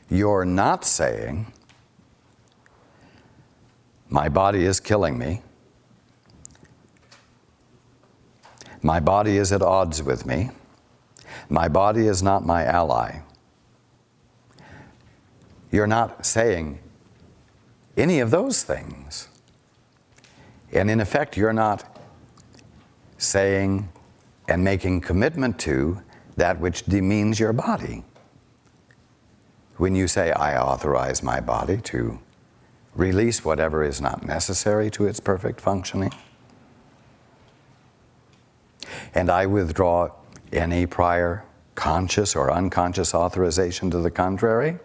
You're not saying, my body is killing me. My body is at odds with me. My body is not my ally. You're not saying any of those things. And in effect, you're not saying and making commitment to that which demeans your body. When you say, I authorize my body to release whatever is not necessary to its perfect functioning, and I withdraw any prior conscious or unconscious authorization to the contrary,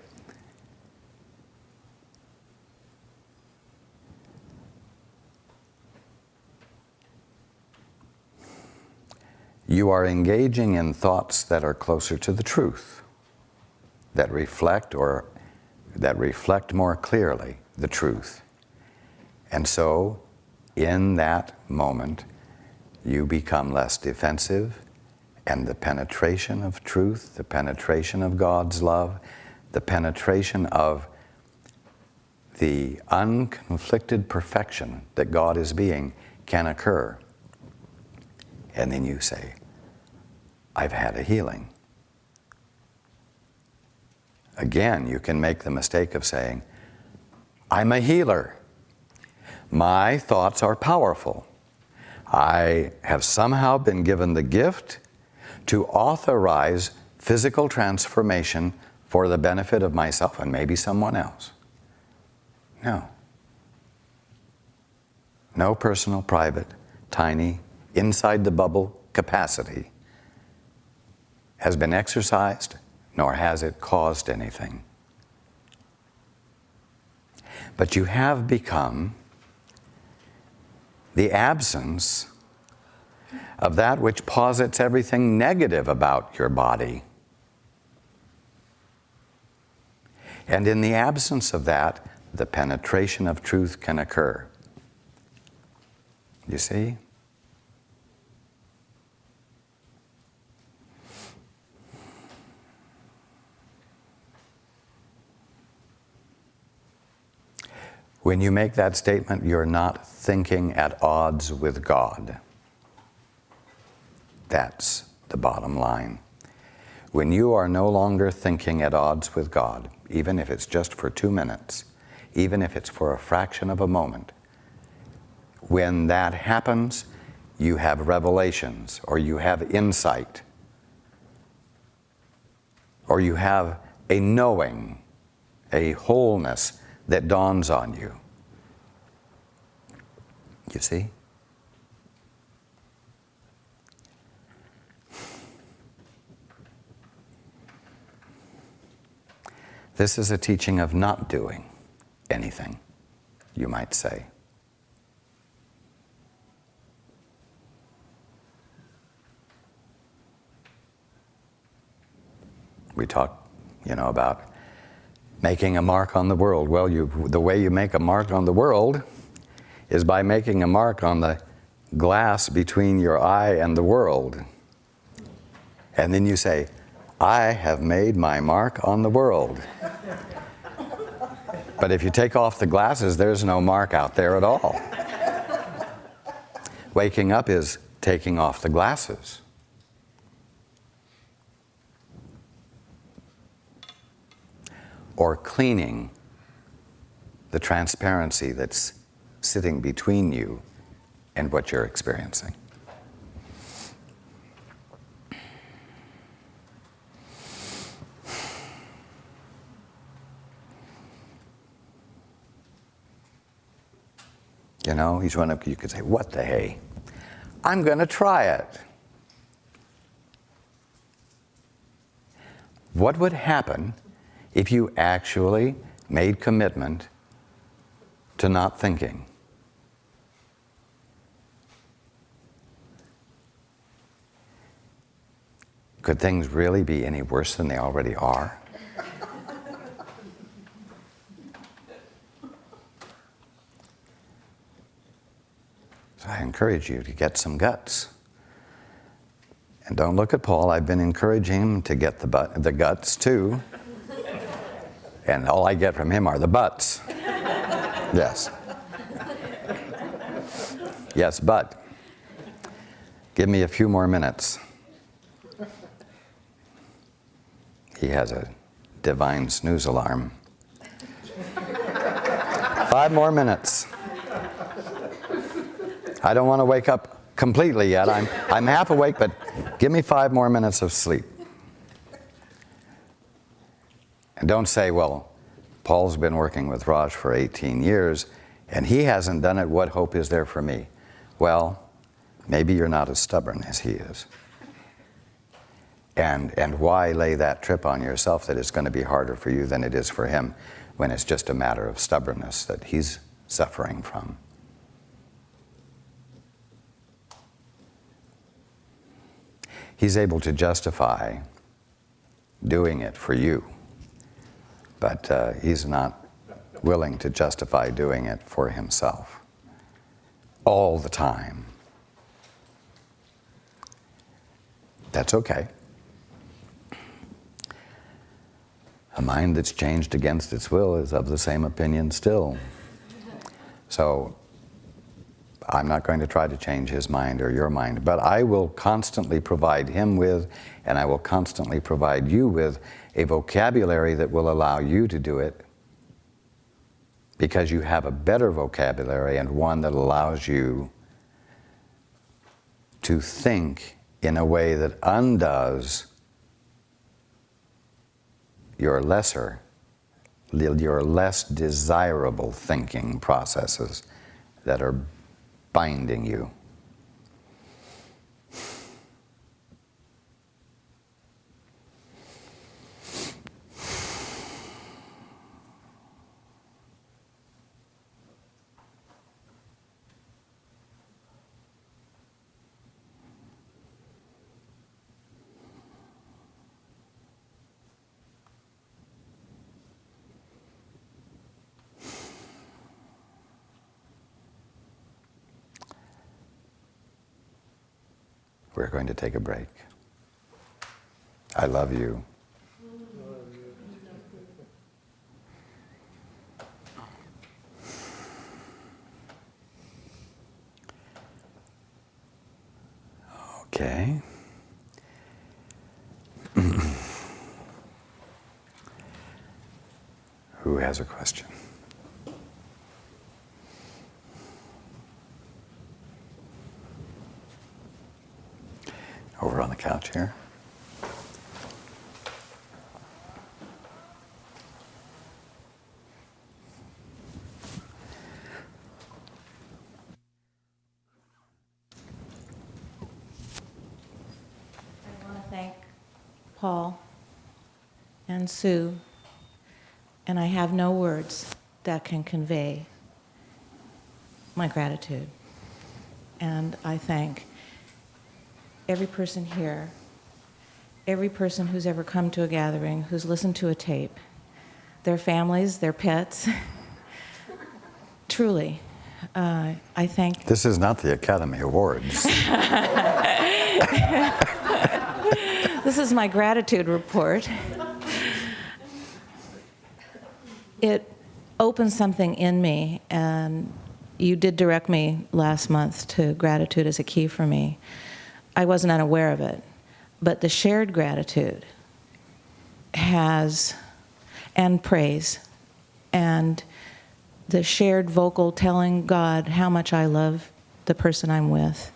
you are engaging in thoughts that are closer to the truth, that reflect more clearly the truth. And so, in that moment, you become less defensive, and the penetration of truth, the penetration of God's love, the penetration of the unconflicted perfection that God is being can occur. And then you say, I've had a healing. Again, you can make the mistake of saying, I'm a healer. My thoughts are powerful. I have somehow been given the gift to authorize physical transformation for the benefit of myself and maybe someone else. No. No personal, private, tiny, inside the bubble capacity has been exercised, nor has it caused anything. But you have become the absence of that which posits everything negative about your body. And in the absence of that, the penetration of truth can occur. You see? When you make that statement, you're not thinking at odds with God. That's the bottom line. When you are no longer thinking at odds with God, even if it's just for 2 minutes, even if it's for a fraction of a moment, when that happens, you have revelations, or you have insight, or you have a knowing, a wholeness that dawns on you. You see? This is a teaching of not doing anything, you might say. We talk, about making a mark on the world. Well, the way you make a mark on the world is by making a mark on the glass between your eye and the world. And then you say, I have made my mark on the world. But if you take off the glasses, there's no mark out there at all. Waking up is taking off the glasses. Or cleaning the transparency that's sitting between you and what you're experiencing. Each one of you could say, what the hey? I'm going to try it. What would happen if you actually made commitment to not thinking? Could things really be any worse than they already are? So I encourage you to get some guts. And don't look at Paul. I've been encouraging him to get the guts too. And all I get from him are the buts. Yes. Yes, but give me a few more minutes. He has a divine snooze alarm. 5 more minutes. I don't want to wake up completely yet. I'm half awake, but give me 5 more minutes of sleep. And don't say, well, Paul's been working with Raj for 18 years, and he hasn't done it. What hope is there for me? Well, maybe you're not as stubborn as he is. And why lay that trip on yourself that it's going to be harder for you than it is for him when it's just a matter of stubbornness that he's suffering from? He's able to justify doing it for you, but he's not willing to justify doing it for himself all the time. That's okay. A mind that's changed against its will is of the same opinion still. So I'm not going to try to change his mind or your mind, but I will constantly provide him with, and I will constantly provide you with, a vocabulary that will allow you to do it, because you have a better vocabulary and one that allows you to think in a way that undoes your less desirable thinking processes that are binding you. We're going to take a break. I love you. Okay. Who has a question? Over on the couch here. I want to thank Paul and Sue, and I have no words that can convey my gratitude. And I thank every person here, every person who's ever come to a gathering, who's listened to a tape, their families, their pets. Truly, I thank... This is not the Academy Awards. This is my gratitude report. It opened something in me, and you did direct me last month to gratitude as a key for me. I wasn't unaware of it, but the shared gratitude has, and praise, and the shared vocal telling God how much I love the person I'm with,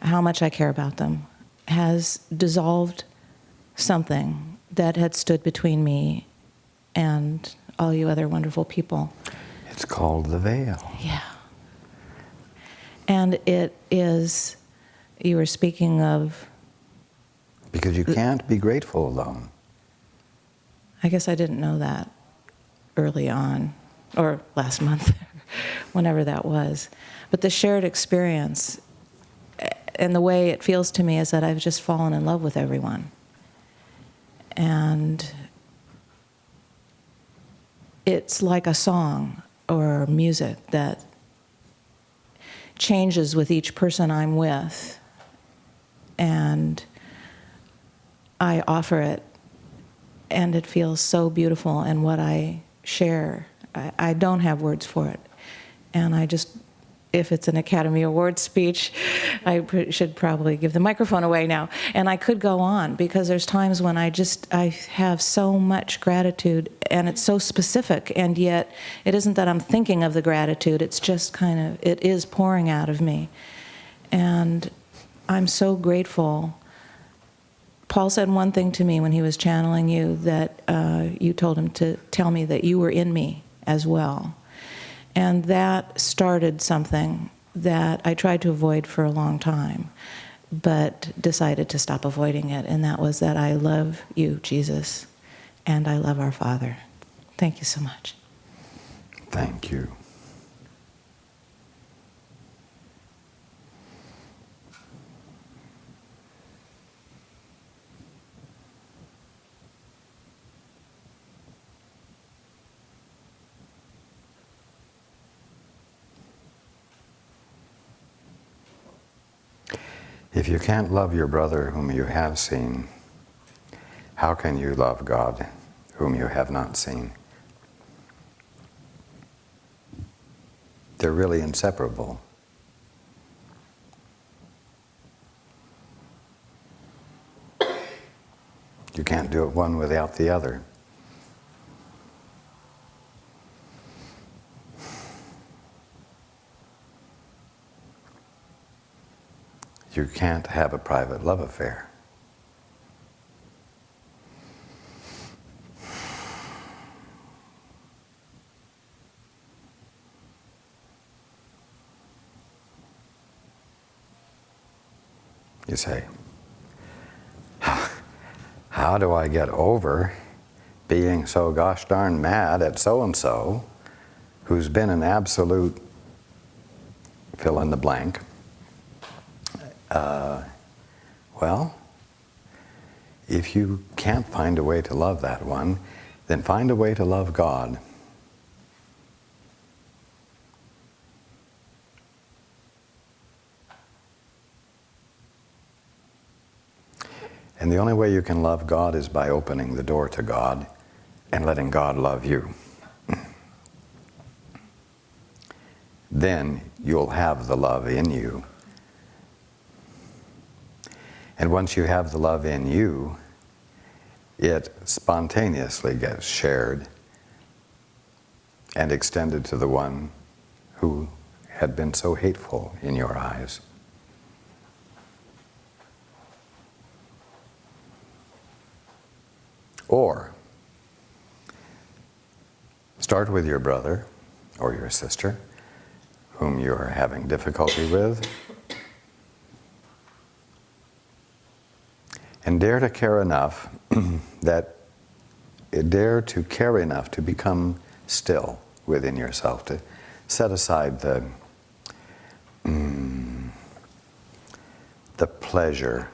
how much I care about them, has dissolved something that had stood between me and all you other wonderful people. It's called the veil. Yeah. And it is... You were speaking of... Because you can't be grateful alone. I guess I didn't know that early on, or last month, whenever that was. But the shared experience, and the way it feels to me, is that I've just fallen in love with everyone. And it's like a song or music that changes with each person I'm with. And I offer it and it feels so beautiful. And what I share, I don't have words for it. And I just, if it's an Academy Award speech, I should probably give the microphone away now. And I could go on, because there's times when I have so much gratitude, and it's so specific, and yet it isn't that I'm thinking of the gratitude, it's just kind of, it is pouring out of me. And I'm so grateful. Paul said one thing to me when he was channeling you, that you told him to tell me that you were in me as well. And that started something that I tried to avoid for a long time, but decided to stop avoiding it. And that was that I love you, Jesus, and I love our Father. Thank you so much. Thank you. If you can't love your brother whom you have seen, how can you love God whom you have not seen? They're really inseparable. You can't do it one without the other. You can't have a private love affair. You say, how do I get over being so gosh darn mad at so-and-so who's been an absolute fill in the blank? Well, if you can't find a way to love that one, then find a way to love God. And the only way you can love God is by opening the door to God and letting God love you. Then you'll have the love in you. And once you have the love in you, it spontaneously gets shared and extended to the one who had been so hateful in your eyes. Or start with your brother or your sister whom you're having difficulty with, and dare to care enough dare to care enough to become still within yourself, to set aside the pleasure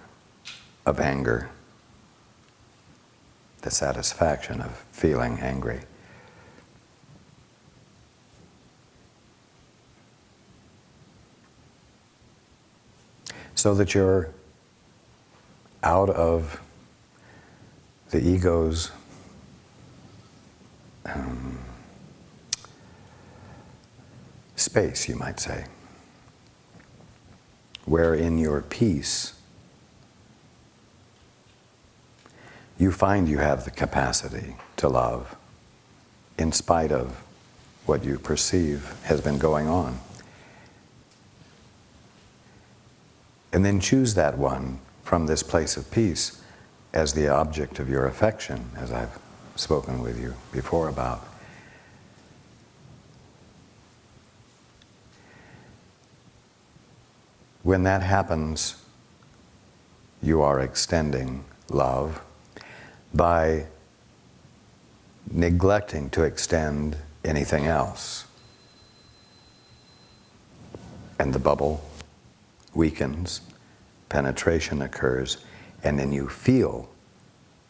of anger, the satisfaction of feeling angry. So that you're out of the ego's space, you might say, where in your peace you find you have the capacity to love in spite of what you perceive has been going on. And then choose that one from this place of peace as the object of your affection, as I've spoken with you before about. When that happens, you are extending love by neglecting to extend anything else. And the bubble weakens, penetration occurs, and then you feel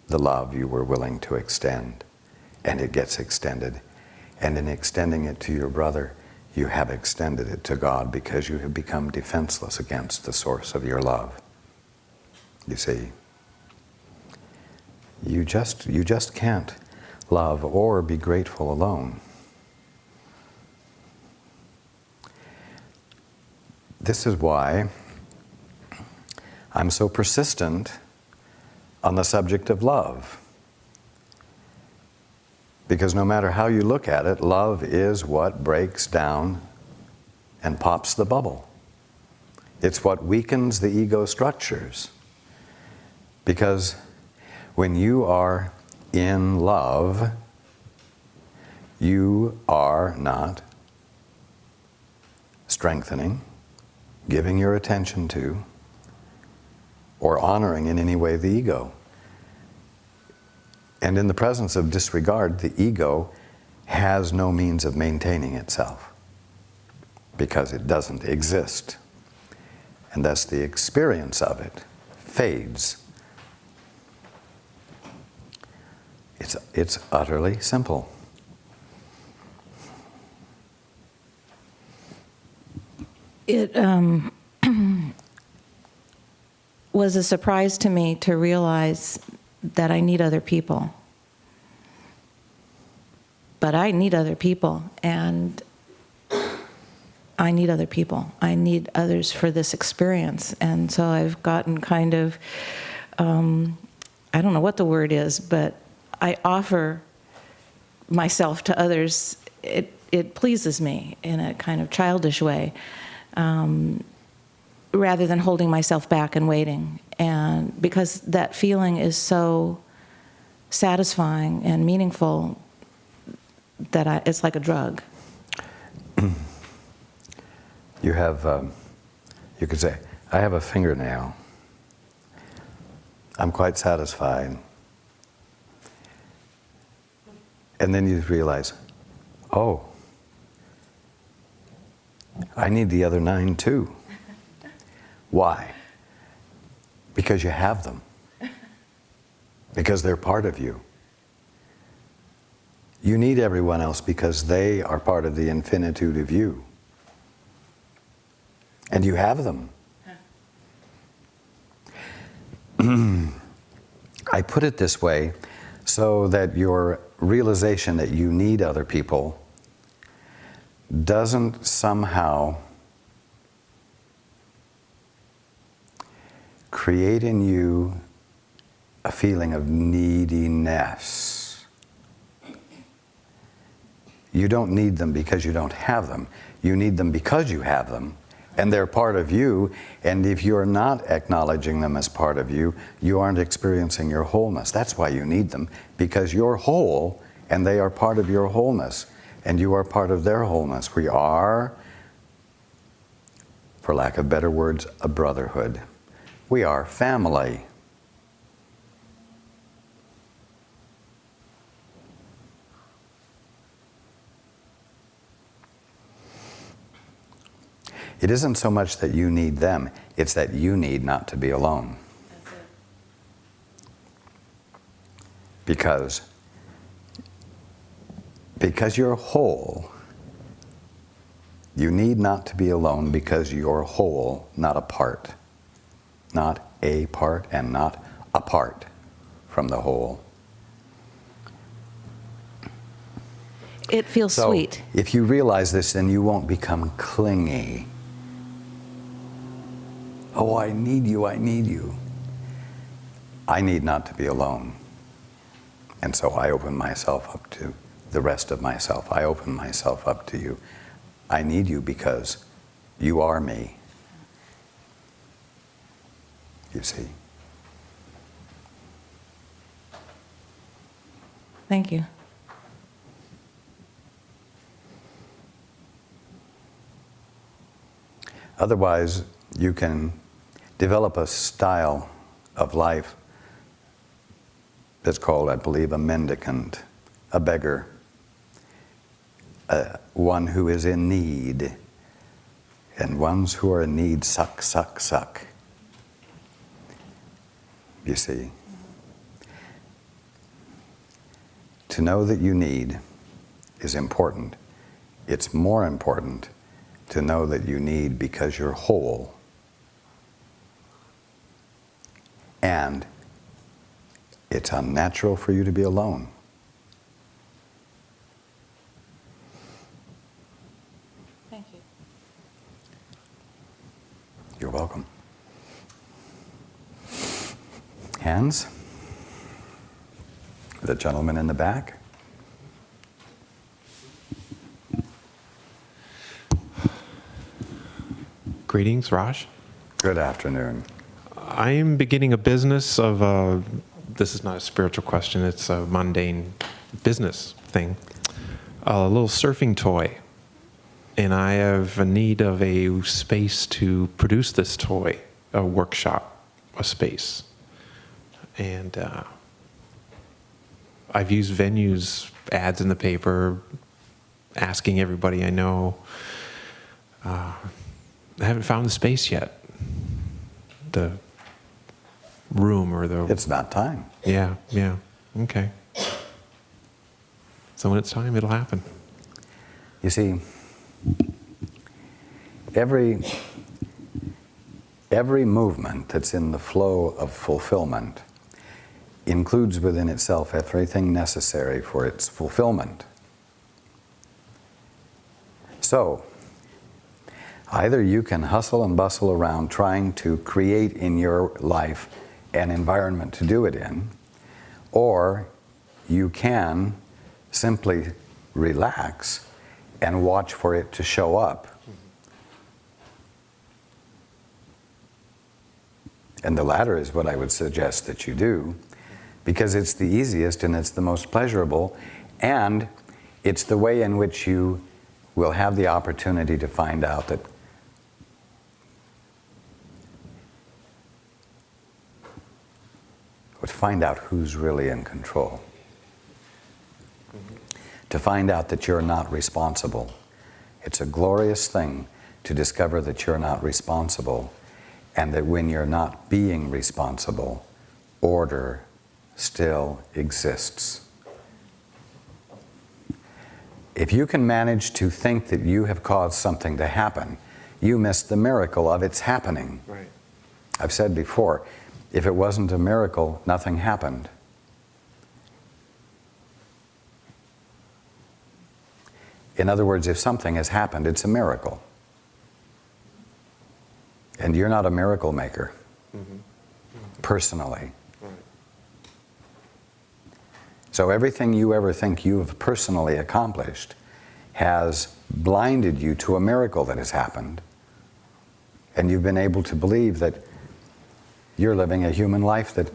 the love you were willing to extend, and it gets extended. And in extending it to your brother, you have extended it to God, because you have become defenseless against the source of your love. You see, You just can't love or be grateful alone. This is why I'm so persistent on the subject of love. Because no matter how you look at it, love is what breaks down and pops the bubble. It's what weakens the ego structures. Because when you are in love, you are not strengthening, giving your attention to, or honoring in any way the ego. And in the presence of disregard, the ego has no means of maintaining itself because it doesn't exist. And thus the experience of it fades. It's utterly simple. It was a surprise to me to realize that I need other people. But I need other people, and I need other people. I need others for this experience. And so I've gotten kind of, I don't know what the word is, but I offer myself to others. It pleases me in a kind of childish way, rather than holding myself back and waiting. And because that feeling is so satisfying and meaningful that it's like a drug. You have, you could say, I have a fingernail. I'm quite satisfied. And then you realize, oh, I need the other 9 too. Why? Because you have them. Because they're part of you. You need everyone else because they are part of the infinitude of you. And you have them. I put it this way so that your realization that you need other people doesn't somehow create in you a feeling of neediness. You don't need them because you don't have them. You need them because you have them, and they're part of you. And if you're not acknowledging them as part of you, you aren't experiencing your wholeness. That's why you need them, because you're whole, and they are part of your wholeness, and you are part of their wholeness. We are, for lack of better words, a brotherhood. We are family. It isn't so much that you need them, it's that you need not to be alone. That's it. Because you're whole, you need not to be alone because you're whole, not a part. Not a part and not apart from the whole. It feels So, sweet. if you realize this, then you won't become clingy. Oh, I need you, I need you. I need not to be alone. And so I open myself up to the rest of myself. I open myself up to you. I need you because you are me. You see? Thank you. Otherwise, you can develop a style of life that's called, I believe, a mendicant, a beggar, one who is in need. And ones who are in need suck, suck, suck. You see? To know that you need is important. It's more important to know that you need because you're whole. And It's unnatural for you to be alone. Thank you. You're welcome. Hands? The gentleman in the back? Greetings, Raj. Good afternoon. I'm beginning a business of, this is not a spiritual question, it's a mundane business thing. A little surfing toy. And I have a need of a space to produce this toy, a workshop, a space. And I've used venues, ads in the paper, asking everybody I know. I haven't found the space yet. The room or the... It's not time. Yeah, okay. So when it's time, it'll happen. You see, every movement that's in the flow of fulfillment includes within itself everything necessary for its fulfillment. So, either you can hustle and bustle around trying to create in your life an environment to do it in, or you can simply relax and watch for it to show up. And the latter is what I would suggest that you do, because it's the easiest and it's the most pleasurable, and it's the way in which you will have the opportunity to find out that who's really in control. To find out that you're not responsible. It's a glorious thing to discover that you're not responsible, and that when you're not being responsible, order still exists. If you can manage to think that you have caused something to happen, you miss the miracle of its happening. Right. I've said before, if it wasn't a miracle, nothing happened. In other words, if something has happened, it's a miracle. And you're not a miracle maker, personally. Right. So everything you ever think you have personally accomplished has blinded you to a miracle that has happened. And you've been able to believe that you're living a human life that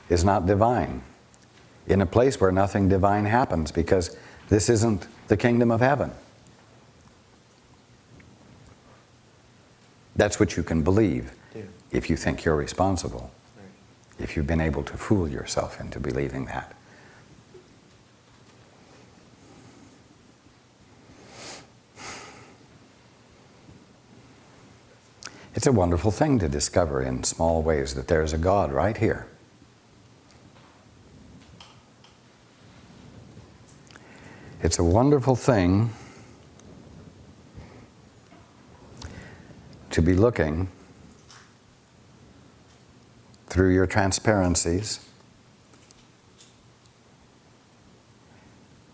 is not divine, in a place where nothing divine happens, because this isn't the kingdom of heaven. That's what you can believe if you think you're responsible, if you've been able to fool yourself into believing that. It's a wonderful thing to discover in small ways that there's a God right here. It's a wonderful thing to be looking through your transparencies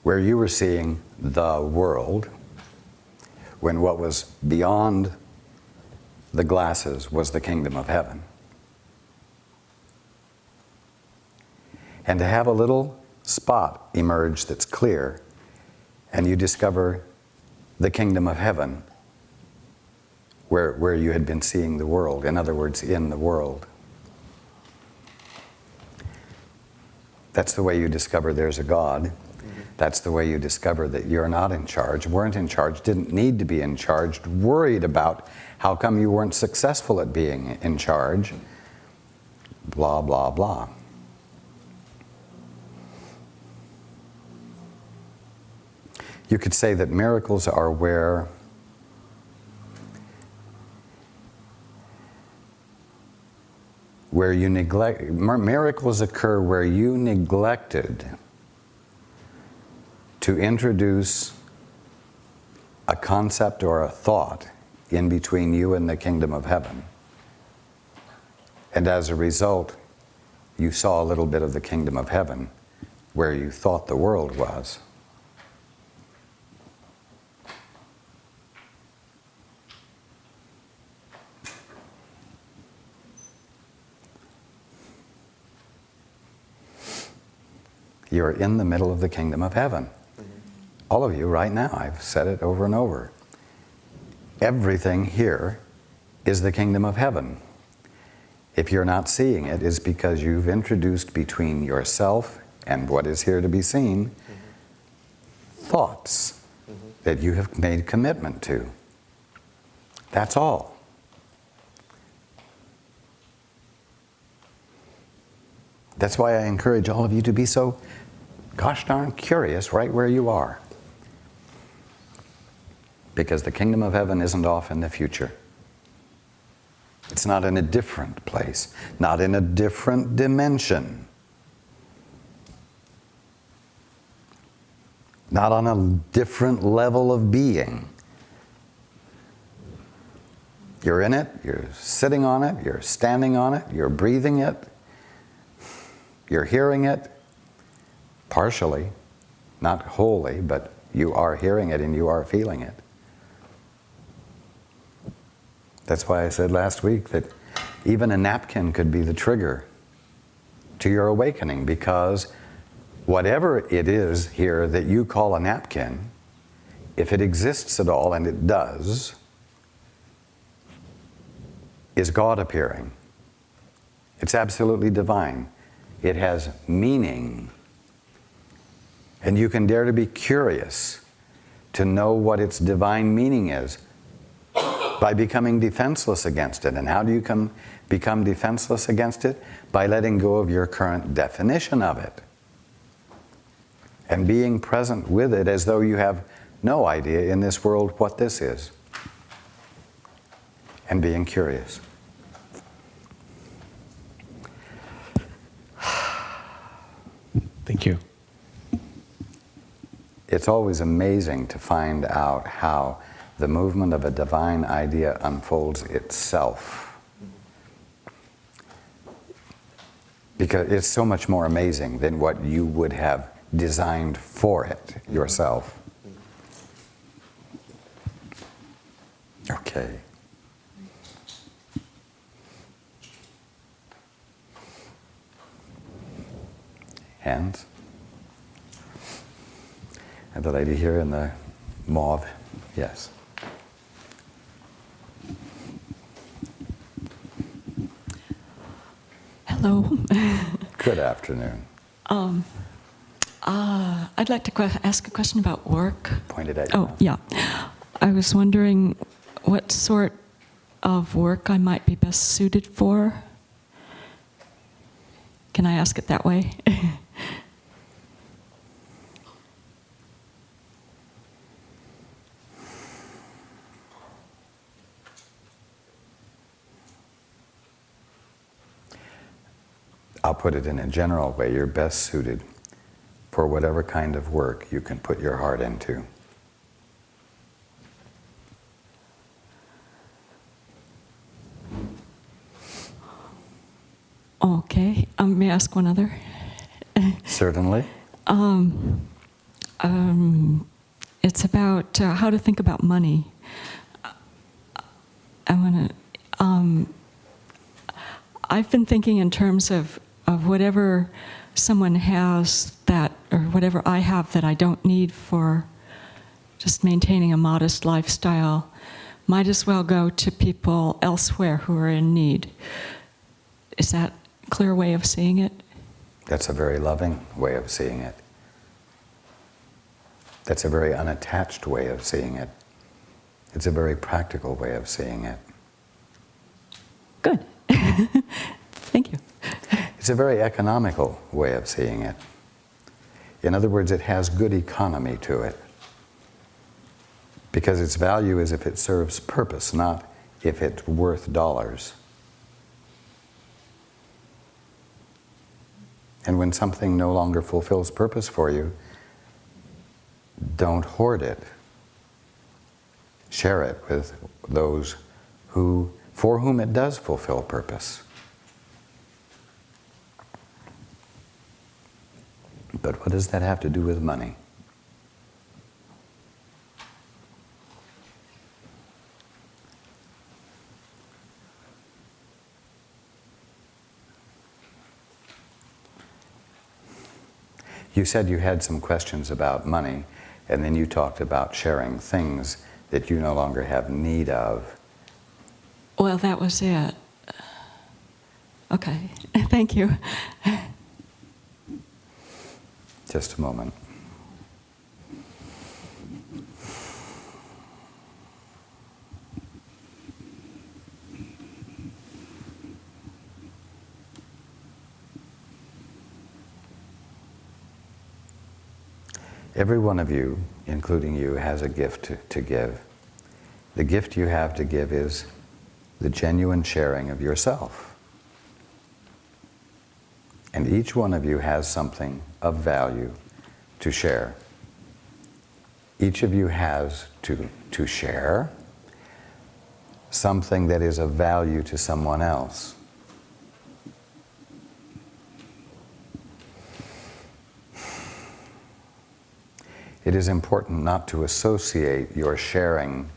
where you were seeing the world when what was beyond the glasses was the kingdom of heaven. And to have a little spot emerge that's clear, and you discover the kingdom of heaven where you had been seeing the world, in other words, in the world. That's the way you discover there's a God. That's the way you discover that you're not in charge, weren't in charge, didn't need to be in charge, worried about how come you weren't successful at being in charge, blah, blah, blah. You could say that miracles are where you neglect, miracles occur where you neglected to introduce a concept or a thought in between you and the kingdom of heaven. And as a result, you saw a little bit of the kingdom of heaven where you thought the world was. You're in the middle of the kingdom of heaven. All of you right now, I've said it over and over. Everything here is the kingdom of heaven. If you're not seeing it, it's because you've introduced between yourself and what is here to be seen thoughts that you have made commitment to. That's all. That's why I encourage all of you to be so gosh darn curious right where you are. Because the kingdom of heaven isn't off in the future. It's not in a different place, not in a different dimension, not on a different level of being. You're in it, you're sitting on it, you're standing on it, you're breathing it, you're hearing it, partially, not wholly, but you are hearing it and you are feeling it. That's why I said last week that even a napkin could be the trigger to your awakening, because whatever it is here that you call a napkin, if it exists at all, and it does, is God appearing. It's absolutely divine. It has meaning. And you can dare to be curious to know what its divine meaning is by becoming defenseless against it. And how do you become defenseless against it? By letting go of your current definition of it. And being present with it as though you have no idea in this world what this is. And being curious. Thank you. It's always amazing to find out how the movement of a divine idea unfolds itself. Because it's so much more amazing than what you would have designed for it yourself. Okay. Hands. And the lady here in the mauve. Yes. Hello. Good afternoon. I'd like to ask a question about work. Pointed at you. Oh, yeah. I was wondering what sort of work I might be best suited for. Can I ask it that way? I'll put it in a general way. You're best suited for whatever kind of work you can put your heart into. Okay. May I ask one other? Certainly. It's about how to think about money. I've been thinking in terms of whatever someone has that, or whatever I have that I don't need for just maintaining a modest lifestyle, might as well go to people elsewhere who are in need. Is that a clear way of seeing it? That's a very loving way of seeing it. That's a very unattached way of seeing it. It's a very practical way of seeing it. Good. Thank you. It's a very economical way of seeing it. In other words, it has good economy to it. Because its value is if it serves purpose, not if it's worth dollars. And when something no longer fulfills purpose for you, don't hoard it. Share it with those for whom it does fulfill purpose. But what does that have to do with money? You said you had some questions about money, and then you talked about sharing things that you no longer have need of. Well, that was it. Okay, thank you. Just a moment. Every one of you, including you, has a gift to give. The gift you have to give is the genuine sharing of yourself. And each one of you has something of value to share. Each of you has to share something that is of value to someone else. It is important not to associate your sharing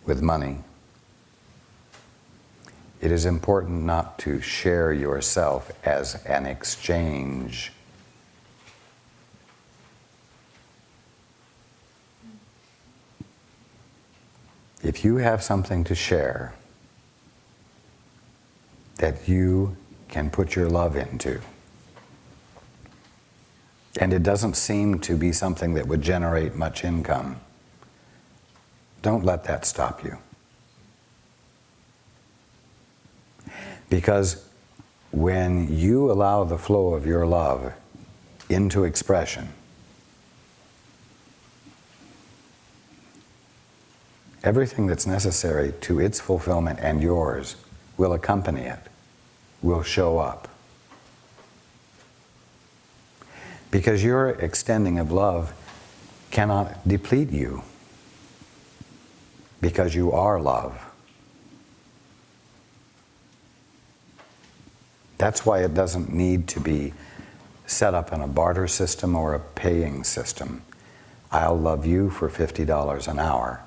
with money. It is important not to share yourself as an exchange. If you have something to share that you can put your love into, and it doesn't seem to be something that would generate much income, don't let that stop you. Because when you allow the flow of your love into expression, everything that's necessary to its fulfillment and yours will accompany it, will show up. Because your extending of love cannot deplete you, because you are love. That's why it doesn't need to be set up in a barter system or a paying system. I'll love you for $50 an hour.